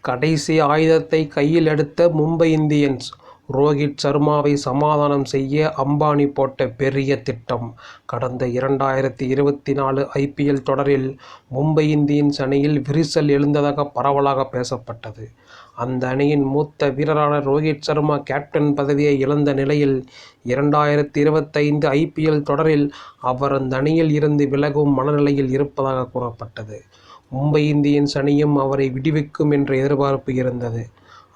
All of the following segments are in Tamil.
கடைசி ஆயுதத்தை கையில் எடுத்த மும்பை இந்தியன்ஸ். ரோகித் சர்மாவை சமாதானம் செய்ய அம்பானி போட்ட பெரிய திட்டம். கடந்த 2024 ஐபிஎல் தொடரில் மும்பை இந்தியன்ஸ் அணியில் விரிசல் எழுந்ததாக பரவலாக பேசப்பட்டது. அந்த அணியின் மூத்த வீரரான ரோகித் சர்மா கேப்டன் பதவியை இழந்த நிலையில் 2025 ஐபிஎல் தொடரில் அவர் அந்த அணியில் இருந்து விலகும் மனநிலையில் இருப்பதாக கூறப்பட்டது. மும்பை இந்தியன்ஸ் அணியும் அவரை விடுவிக்கும் என்ற எதிர்பார்ப்பு இருந்தது.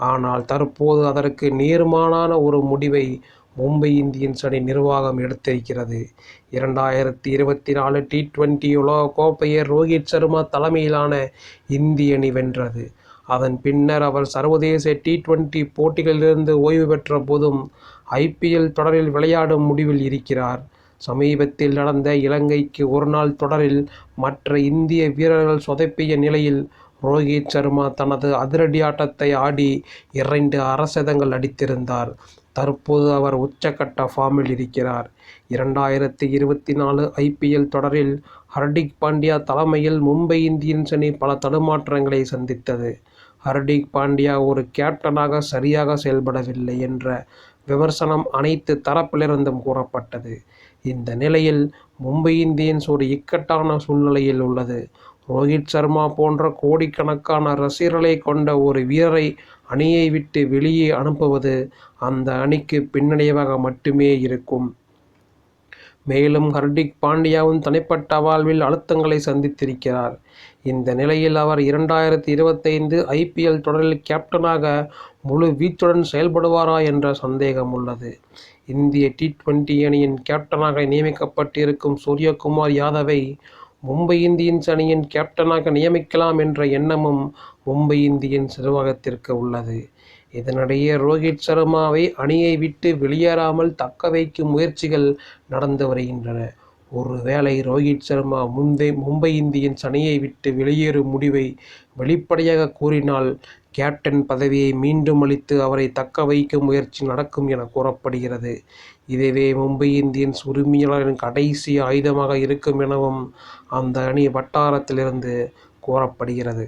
ஆனால் தற்போது அதற்கு நேர்மாறான ஒரு முடிவை மும்பை இந்தியன்ஸ் அணி நிர்வாகம் எடுத்திருக்கிறது. 2024 T20 உலகக் கோப்பையை ரோகித் சர்மா தலைமையிலான இந்திய அணி வென்றது. அதன் பின்னர் அவர் சர்வதேச T20 போட்டிகளிலிருந்து ஓய்வு பெற்ற போதும் ஐபிஎல் தொடரில் விளையாடும் முடிவில் இருக்கிறார். சமீபத்தில் நடந்த இலங்கைக்கு ஒருநாள் தொடரில் மற்ற இந்திய வீரர்கள் சொதப்பிய நிலையில் ரோகித் சர்மா தனது அதிரடி ஆட்டத்தை ஆடி 2 அரைசதங்கள் அடித்திருந்தார். தற்போது அவர் உச்சக்கட்ட ஃபார்மில் இருக்கிறார். 2024 ஐபிஎல் தொடரில் ஹர்திக் பாண்டியா தலைமையில் மும்பை இந்தியன்ஸ் அணி பல தடுமாற்றங்களை சந்தித்தது. ஹர்திக் பாண்டியா ஒரு கேப்டனாக சரியாக செயல்படவில்லை என்ற விமர்சனம் அனைத்து தரப்பிலிருந்தும் கூறப்பட்டது. இந்த நிலையில் மும்பை இந்தியன்ஸ் ஒரு இக்கட்டான சூழ்நிலையில் உள்ளது. ரோகித் சர்மா போன்ற கோடிக்கணக்கான ரசிகர்களை கொண்ட ஒரு வீரரை அணியை விட்டு வெளியே அனுப்புவது அந்த அணிக்கு பின்னடைவாக மட்டுமே இருக்கும். மேலும் ஹர்திக் பாண்டியாவும் தனிப்பட்ட வாழ்வில் அழுத்தங்களை சந்தித்திருக்கிறார். இந்த நிலையில் அவர் 2025 ஐபிஎல் தொடரில் கேப்டனாக முழு வீச்சுடன் செயல்படுவாரா என்ற சந்தேகம் உள்ளது. இந்திய T20 அணியின் கேப்டனாக நியமிக்கப்பட்டிருக்கும் சூரியகுமார் யாதவை மும்பை இந்தியன்ஸ் அணியின் கேப்டனாக நியமிக்கலாம் என்ற எண்ணமும் மும்பை இந்தியன்ஸ் நிர்வாகத்திற்கு உள்ளது. இதனிடையே ரோகித் சர்மாவை அணியை விட்டு வெளியேறாமல் தக்க வைக்கும் முயற்சிகள் நடந்து வருகின்றன. ஒருவேளை ரோகித் சர்மா மும்பை இந்தியன்ஸ் அணியை விட்டு வெளியேறும் முடிவை வெளிப்படையாக கூறினால் கேப்டன் பதவியை மீண்டும் அளித்து அவரை தக்க வைக்கும் முயற்சி நடக்கும் என கூறப்படுகிறது. இதுவே மும்பை இந்தியன்ஸ் உரிமையாளரின் கடைசி ஆயுதமாக இருக்கும் எனவும் அந்த அணி வட்டாரத்திலிருந்து கூறப்படுகிறது.